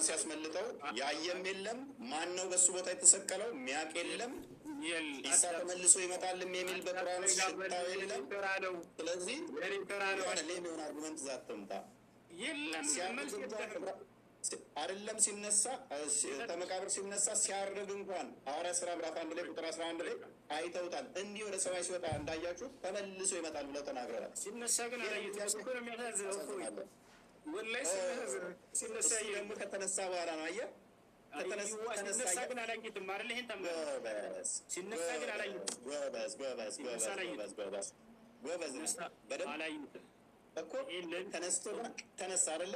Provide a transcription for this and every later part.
ሲያስመልጠው ያየም የለም። ማን ነው በሱ ቦታ የተሰቀለው? ሚያቅ የለም። ኢሳ ተመልሶ ይመጣልም የሚል በቁርአን ሽታው የለም። ስለዚህ የሚሆን አርጉመንት ዛት ተምጣ አይደለም ሲነሳ ከመቃብር ሲነሳ ሲያርግ እንኳን ሐዋርያት ሥራ ምዕራፍ 1 ላይ ቁጥር 11 ላይ አይተውታል። እንዲህ ወደ ሰማይ ሲወጣ እንዳያችሁ ተመልሶ ይመጣል ብለው ተናግረዋል። ሲነሳ ግን አላየሁትም እኮ ነው የሚያሳዝነው እኮ ወላሂ ሲነሳ ደግሞ ከተነሳ በኋላ ነው። አየህ ሲነሳ ግን አላየሁትም አይደል? ይሄን ተመለስ ሲነሳ ግን አላየሁትም። ጎበዝ በደንብ አላየሁትም እኮ ተነሳ አይደለ?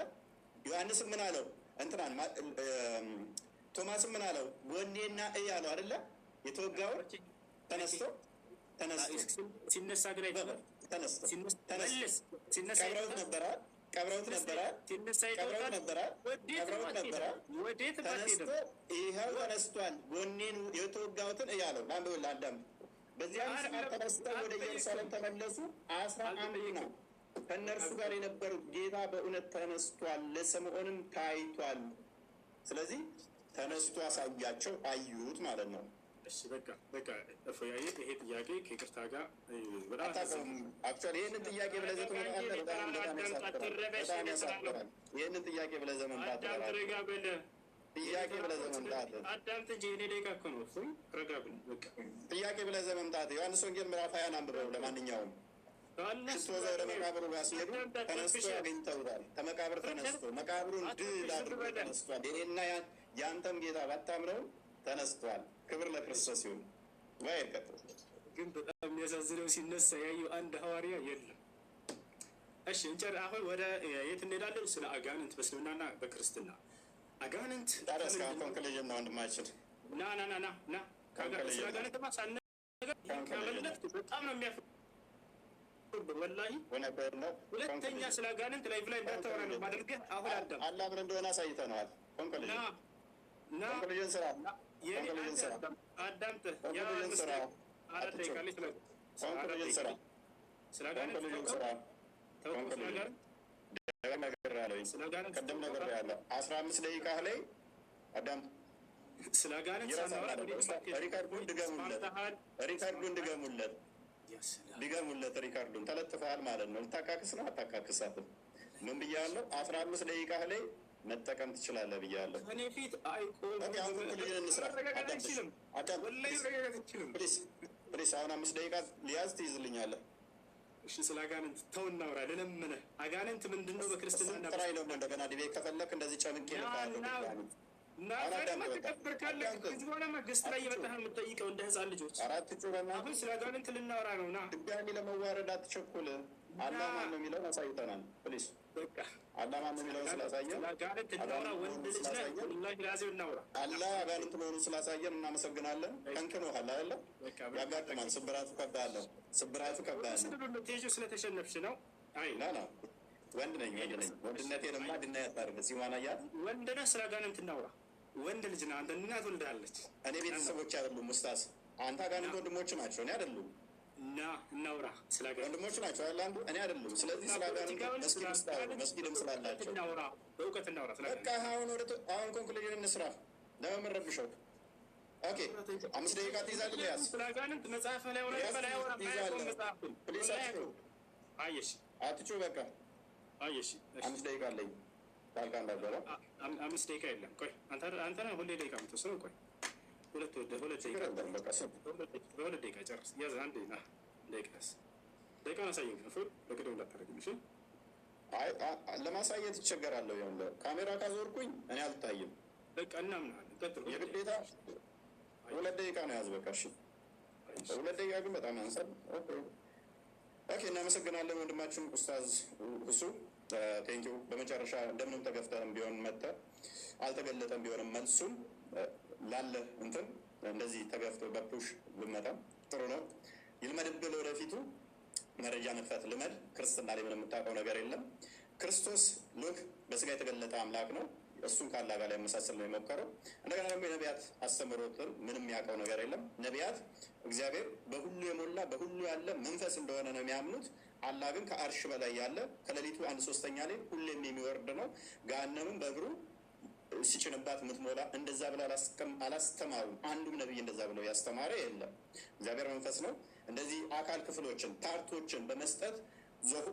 ዮሐንስ ምን አለው? እንትናን ቶማስ ምን አለው? ጎኔና እይ አለው አይደለ? የተወጋውን ተነስቶ ሲነሳ ግን አይተውም። ሲነሳ ቀብረውት ነበረ። ተነስቶ ይኸው ተነስቷል፣ ጎኔን የተወጋሁትን እይ አለው። አንብብልህ አዳም። በዚያም ሰዓት ተነስተው ወደ ኢየሩሳሌም ተመለሱ። 11 ነው ከእነርሱ ጋር የነበሩት። ጌታ በእውነት ተነስቷል፣ ለስምዖንም ታይቷል። ስለዚህ ተነስቶ አሳያቸው፣ አዩት ማለት ነው። እሺ በቃ እፎያዬ፣ ይሄ ጥያቄ ከይቅርታ ጋር አታውቀውም። አክቹዋሊ ይህንን ጥያቄ ብለህ ዘ ትመጣለህ። በጣም ያሳፍራል። ይህንን ጥያቄ ብለህ ዘ መምጣት ጥያቄ ብለህ ዘ መምጣት አዳምጥ እንጂ እኔ ደቂቃ እኮ ነው። ረጋ ብለህ በቃ ጥያቄ ብለህ ዘ መምጣት ዮሐንስ ወንጌል ምዕራፍ 20 አንብበው። ለማንኛውም ሽቶ ወደ መቃብሩ ጋር ሲሄዱ ተነስቶ ያገኝተውታል። ከመቃብር ተነስቶ መቃብሩን ድል አድርጎ ተነስቷል። የኔና የአንተም ጌታ ባታምነው ተነስቷል። ክብር ለክርስቶስ ይሁን። ወይ ግን በጣም የሚያሳዝነው ሲነሳ ያየው አንድ ሐዋርያ የለም። እሺ እንጨር። አሁን ወደ የት እንሄዳለን? ስለ አጋንንት በእስልምናና በክርስትና አጋንንት ታዲያ ኮንክሉዥን ነው ወንድማችን። ና ስለ አጋንንት ማሳነ በጣም ነው የሚያፍ ወላሂ ሁለተኛ ስለ አጋንንት ላይቭ ላይ እንዳታወራ ነው ማድረግህ። አሁን አላህ ምን እንደሆነ አሳይተነዋል። ኮንክሉዥን ስራ አዳምጥ። ኮንክሉዥን ስራ ቅድም ነግሬሃለሁ። 15 ደቂቃ ላይ አዳምጥ። ስለ አጋንንት ሪካርዱን ድገሙለት። ሪካርዱን ተለጥፈሃል ማለት ነው። ልታካክስ ነው አታካክሳትም? ምን ብያለሁ? 15 ደቂቃ ላይ መጠቀም ትችላለህ ብያለሁ። እኔ ፊት ፕሊስ አሁን 5 ደቂቃ ሊያዝ ትይዝልኛለህ። እሺ ስለ አጋንንት ተው እናውራ። ልለምንህ አጋንንት ምንድን ነው? በክርስትና ጥራይ ነው። እንደገና ዲቤት ከፈለክ እንደዚህ ጨምቄ ተከበር ካለ ከዚህ በኋላ መንግስት ላይ የመጣህ የምትጠይቀው እንደ ህፃን ልጆች አሁን ስለ አጋንንት ልናወራ ነው። ና ድጋሚ ለመዋረድ አትቸኩል። አላህ ማን ነው የሚለውን አሳይተናል። ፕሊስ በቃ አላህ ማን ነው የሚለውን ስላሳየን አጋንንት እናውራ። ወንድ ልጅ ነህ ወላሂ ራሴው እናውራ። አላህ አጋንንት መሆኑን ስላሳየን እናመሰግናለን። ከንክኖሃል አይደለ? ያጋጥማል። ስብራቱ ከባድ ነው። ቴጁ ስለተሸነፍሽ ነው። አይ ና ወንድ ነኝ። ወንድነቴንማ ድና ያታርግ ሲዋናያ ወንድ ነህ። ስለ አጋንንት እናውራ። ወንድ ልጅ ነህ አንተ። እናት ወልዳለች። እኔ ቤተሰቦች አይደሉም ኡስታዝ። አንተ አጋንንት ወንድሞች ናቸው፣ እኔ አይደሉም። እና እናውራ ስለ አጋንንት ወንድሞች ናቸው አይደል? አንዱ እኔ አይደሉም። ስለዚህ ስለ አጋንንት መስጊድም ስላላቸው እናውራ፣ በእውቀት እናውራ። በቃ አሁን ኮንክሉዥን እንስራ። ለምን ረብሸው? ኦኬ 5 ደቂቃ ትይዛለህ። ያዝ ስለ አጋንንት መጽሐፍ ላይ ሆነ በላይ ወራ መጽሐፍ ፕሊስ አየሽ አትጩ። በቃ አየሽ 5 ደቂቃ አለኝ። ታልካ እንዳገባ 5 ደቂቃ የለም። ቆይ አንተ ነህ ሁሌ ደቂቃ የምትወስነው። ቆይ ሁለት ደቂቃ በሁለት ደቂቃ ጨርስ። ያዝ አንድ ደቂቃ አሳየኝ። በቅደም እንዳታደርግም። እሺ አይ ለማሳየት ይቸገራለሁ። ይኸውልህ ካሜራ ካዞርኩኝ እኔ አልታይም። በቃ እናምናለን። ቀጥል። የግዴታ 2 ደቂቃ ነው ያዝ። በቃ እሺ 2 ደቂቃ ግን በጣም ያንሳል። ኦኬ እናመሰግናለን ወንድማችን ኡስታዝ እሱ ቴንኪው። በመጨረሻ እንደምንም ተገፍተህም ቢሆን መጥተህ አልተገለጠም ቢሆንም መልሱም ላለ እንትን እንደዚህ ተገፍቶ በፑሽ ብመጣም ጥሩ ነው። ይልመድብህ ወደፊቱ መረጃ መጥፋት ልመድ። ክርስትና ላይ ምንም የምታውቀው ነገር የለም። ክርስቶስ ሉክ በስጋ የተገለጠ አምላክ ነው። እሱን ካላ ጋር ሊያመሳሰል ነው የሞከረው። እንደገና ደግሞ የነቢያት አስተምህሮትን ምንም የሚያውቀው ነገር የለም። ነቢያት እግዚአብሔር በሁሉ የሞላ በሁሉ ያለ መንፈስ እንደሆነ ነው የሚያምኑት። አላህ ግን ከአርሽ በላይ ያለ ከሌሊቱ 1/3 ላይ ሁሌም የሚወርድ ነው። ገሃነምም በእግሩ ሲጭንባት የምትሞላ እንደዛ ብለው አላስተማሩም። አንዱም ነቢይ እንደዛ ብለው ያስተማረ የለም። እግዚአብሔር መንፈስ ነው። እንደዚህ አካል ክፍሎችን ፓርቶችን በመስጠት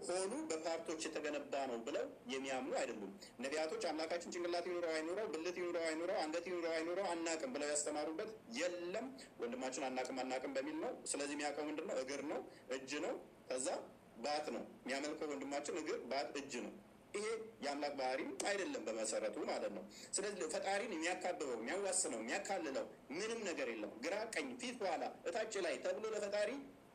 ሆኑ በፓርቶች የተገነባ ነው ብለው የሚያምኑ አይደሉም። ነቢያቶች አምላካችን ጭንቅላት ይኑረው አይኑረው፣ ብልት ይኑረው አይኑረው፣ አንገት ይኑረው አይኑረው አናቅም ብለው ያስተማሩበት የለም። ወንድማችን አናቅም በሚል ነው። ስለዚህ የሚያውቀው ምንድን ነው? እግር ነው፣ እጅ ነው፣ ከዛ ባት ነው የሚያመልከው ወንድማችን። እግር፣ ባት፣ እጅ ነው። ይሄ የአምላክ ባህሪም አይደለም በመሰረቱ ማለት ነው። ስለዚህ ፈጣሪን የሚያካብበው የሚያዋስነው የሚያካልለው ምንም ነገር የለም። ግራ ቀኝ፣ ፊት ኋላ፣ እታች ላይ ተብሎ ለፈጣሪ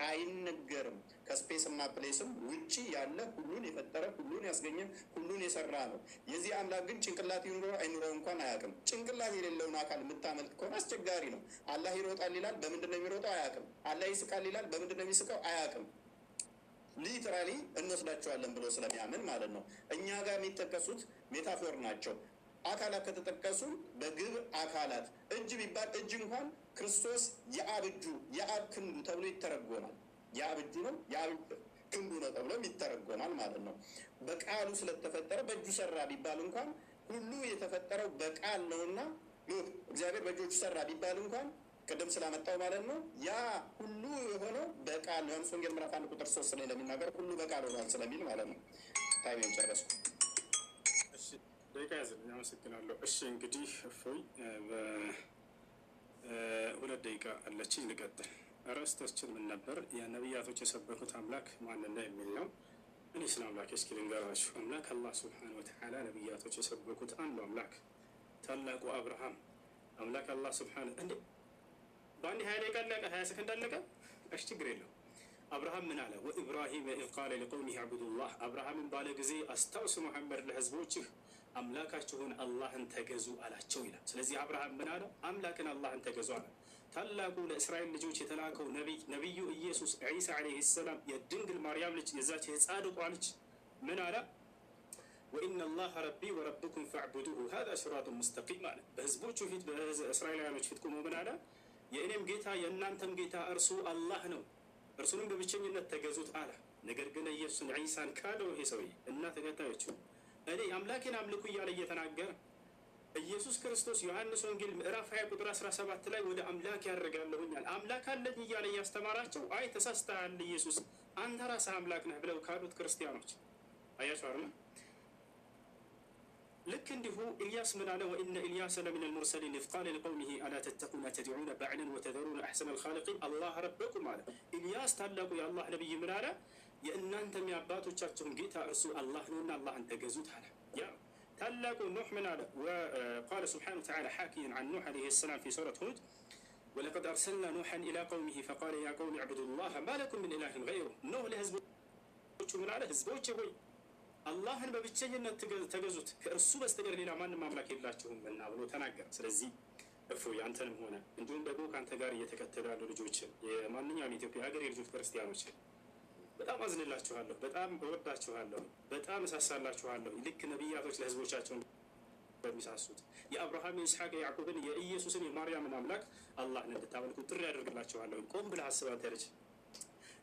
አይነገርም። ከስፔስ እና ፕሌስም ውጪ ያለ ሁሉን የፈጠረ ሁሉን ያስገኘ ሁሉን የሰራ ነው። የዚህ አምላክ ግን ጭንቅላት ይኑረው አይኑረው እንኳን አያውቅም። ጭንቅላት የሌለውን አካል የምታመልክ ከሆነ አስቸጋሪ ነው። አላህ ይሮጣል ይላል፣ በምንድን ነው የሚሮጠው? አያውቅም። አላህ ይስቃል ይላል፣ በምንድን ነው የሚስቀው? አያውቅም። ሊትራሊ እንወስዳቸዋለን ብሎ ስለሚያምን ማለት ነው። እኛ ጋር የሚጠቀሱት ሜታፎር ናቸው። አካላት ከተጠቀሱ በግብር አካላት እጅ ቢባል እጅ እንኳን ክርስቶስ የአብ እጁ የአብ ክንዱ ተብሎ ይተረጎማል። የአብ እጁ ነው የአብ ክንዱ ነው ተብሎ ይተረጎማል ማለት ነው። በቃሉ ስለተፈጠረ በእጁ ሰራ ቢባል እንኳን ሁሉ የተፈጠረው በቃል ነውና እግዚአብሔር በእጆቹ ሰራ ቢባል እንኳን ቅድም ስላመጣው ማለት ነው ያ ሁሉ የሆነው በቃል ነው። ዮሐንስ ወንጌል ምዕራፍ 1 ቁጥር 3 ላይ ለሚናገር ሁሉ በቃል ሆኗል ስለሚል ማለት ነው። ታይሜን ጨረስኩ። እሺ ደቂቃ ያዝልኝ። አመሰግናለሁ። እሺ እንግዲህ እፎይ ሁለት ደቂቃ አለችኝ፣ ልቀጥል። ርዕሳችን ምን ነበር? የነቢያቶች የሰበኩት አምላክ ማንና የሚል ነው። እኔ ስለ አምላክ እስኪ ልንገራችሁ። አምላክ አላህ ሱብሓነሁ ወተዓላ ነቢያቶች የሰበኩት አንዱ አምላክ ታላቁ አብርሃም አምላክ አላህ ሱብሓነሁ እንዴ በአንድ 20 ደቂቃ አለቀ፣ 20 ሰከንድ አለቀ። እሺ ችግር የለውም። አብርሃም ምን አለ? ወኢብራሂም ኢዝ ቃለ ሊቀውሚሂ አዕቡዱላህ፣ አብርሃምን ባለ ጊዜ አስታውስ ሙሐመድ ለህዝቦችህ አምላካችሁን አላህን ተገዙ አላቸው ይላል። ስለዚህ አብርሃም ምን አለ? አምላክን አላህን ተገዙ አለ። ታላቁ ለእስራኤል ልጆች የተላከው ነቢዩ ኢየሱስ ዒሳ ዓለይሂ ሰላም የድንግል ማርያም ልጅ የዛች የጻድቋ ልጅ ምን አለ? ወኢነ አላህ ረቢ ወረብኩም ፈዕቡዱሁ ሃዛ ሲራጡን ሙስተቂም አለ። በህዝቦቹ ፊት በእስራኤላውያኖች ፊት ቆሞ ምን አለ? የእኔም ጌታ የእናንተም ጌታ እርሱ አላህ ነው፣ እርሱንም በብቸኝነት ተገዙት አለ። ነገር ግን ኢየሱስን ዒሳን ካለው ይሄ ሰውዬ እና ተከታዮቹ እኔ አምላኬን አምልኩ እያለ እየተናገረ ኢየሱስ ክርስቶስ ዮሐንስ ወንጌል ምዕራፍ 20 ቁጥር 17 ላይ ወደ አምላክ ያደርጋለሁኛል አምላክ አለኝ እያለ እያስተማራቸው አይ ተሳስተሃል ኢየሱስ አንተ ራስህ አምላክ ነህ ብለው ካሉት ክርስቲያኖች አያችሁ አይደል? ልክ እንዲሁ ኢልያስ ምን አለ? ወኢነ ኢልያስ ለሚነ ልሙርሰሊን ኢዝ ቃለ ሊቀውሚሂ አላ ተተቁነ ተድዑነ በዕለን ወተዘሩነ አሕሰነ ልኻሊቂን አላህ ረበኩም አለ። ኢልያስ ታላቁ የአላህ ነቢይ ምን አለ? የእናንተም የአባቶቻችሁን ጌታ እርሱ አላህ ነውና አላህን ተገዙት አለ። ያ ታላቁ ኑሕ ምን አለ? ወቃለ ስብሓነሁ ወተዓላ ሓኪየን ዐን ኑሕ ዓለይሂ ሰላም ፊ ሱረት ሁድ ወለቀድ አርሰልና ኑሐን ኢላ ቀውሚሂ ፈቃለ ያ ቀውሚ ዕቡዱላህ ማ ለኩም ምን ኢላሂን ገይሩህ። ኑሕ ለህዝቦቹ ምን አለ? ህዝቦቼ ሆይ አላህን በብቸኝነት ተገዙት፣ ከእርሱ በስተቀር ሌላ ማንም አምላክ የላችሁም እና ብሎ ተናገረ። ስለዚህ እፎይ አንተንም ሆነ እንዲሁም ደግሞ ከአንተ ጋር እየተከተሉ ያሉ ልጆችን የማንኛውም የኢትዮጵያ ሀገር የልጆች ክርስቲያኖች በጣም አዝንላችኋለሁ፣ በጣም እወዳችኋለሁ፣ በጣም እሳሳላችኋለሁ። ልክ ነቢያቶች ለህዝቦቻቸው በሚሳሱት የአብርሃም የኢስሐቅ የያዕቆብን የኢየሱስን የማርያምን አምላክ አላህን እንድታመልኩ ጥሪ ያደርግላችኋለሁ። ቆም ብለህ አስብ አንተ ልጅ።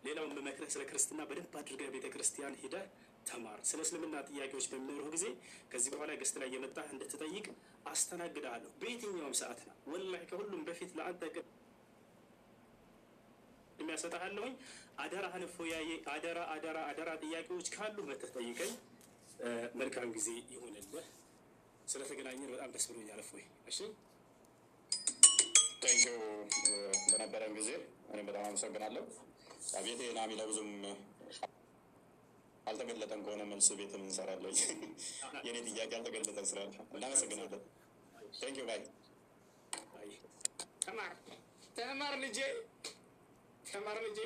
ሌላውን በመክረህ ስለ ክርስትና በደንብ አድርገህ ቤተ ክርስቲያን ሂደህ ተማር። ስለ እስልምና ጥያቄዎች በሚኖርህ ጊዜ ከዚህ በኋላ ገስት ላይ የመጣህ እንድትጠይቅ አስተናግድሃለሁ በየትኛውም ሰዓት ነው። ወላሂ ከሁሉም በፊት ለአንተ የሚያሰጣሃለሁኝ። አደራህን እፎያዬ፣ አደራ ጥያቄዎች ካሉ መተህ ጠይቀኝ። መልካም ጊዜ ይሁንልህ። ስለተገናኘን በጣም ደስ ብሎኛል እፎይ። እሺ ቴንኪው በነበረን ጊዜ እኔም በጣም አመሰግናለሁ። ቤቴ ናሚ ለብዙም አልተገለጠም ከሆነ መልስ ቤት እንሰራለን። የኔ ጥያቄ አልተገለጠም ስላለ እናመሰግናለን። ቴንኪው ባይ። ተማር ልጄ፣ ተማር ልጄ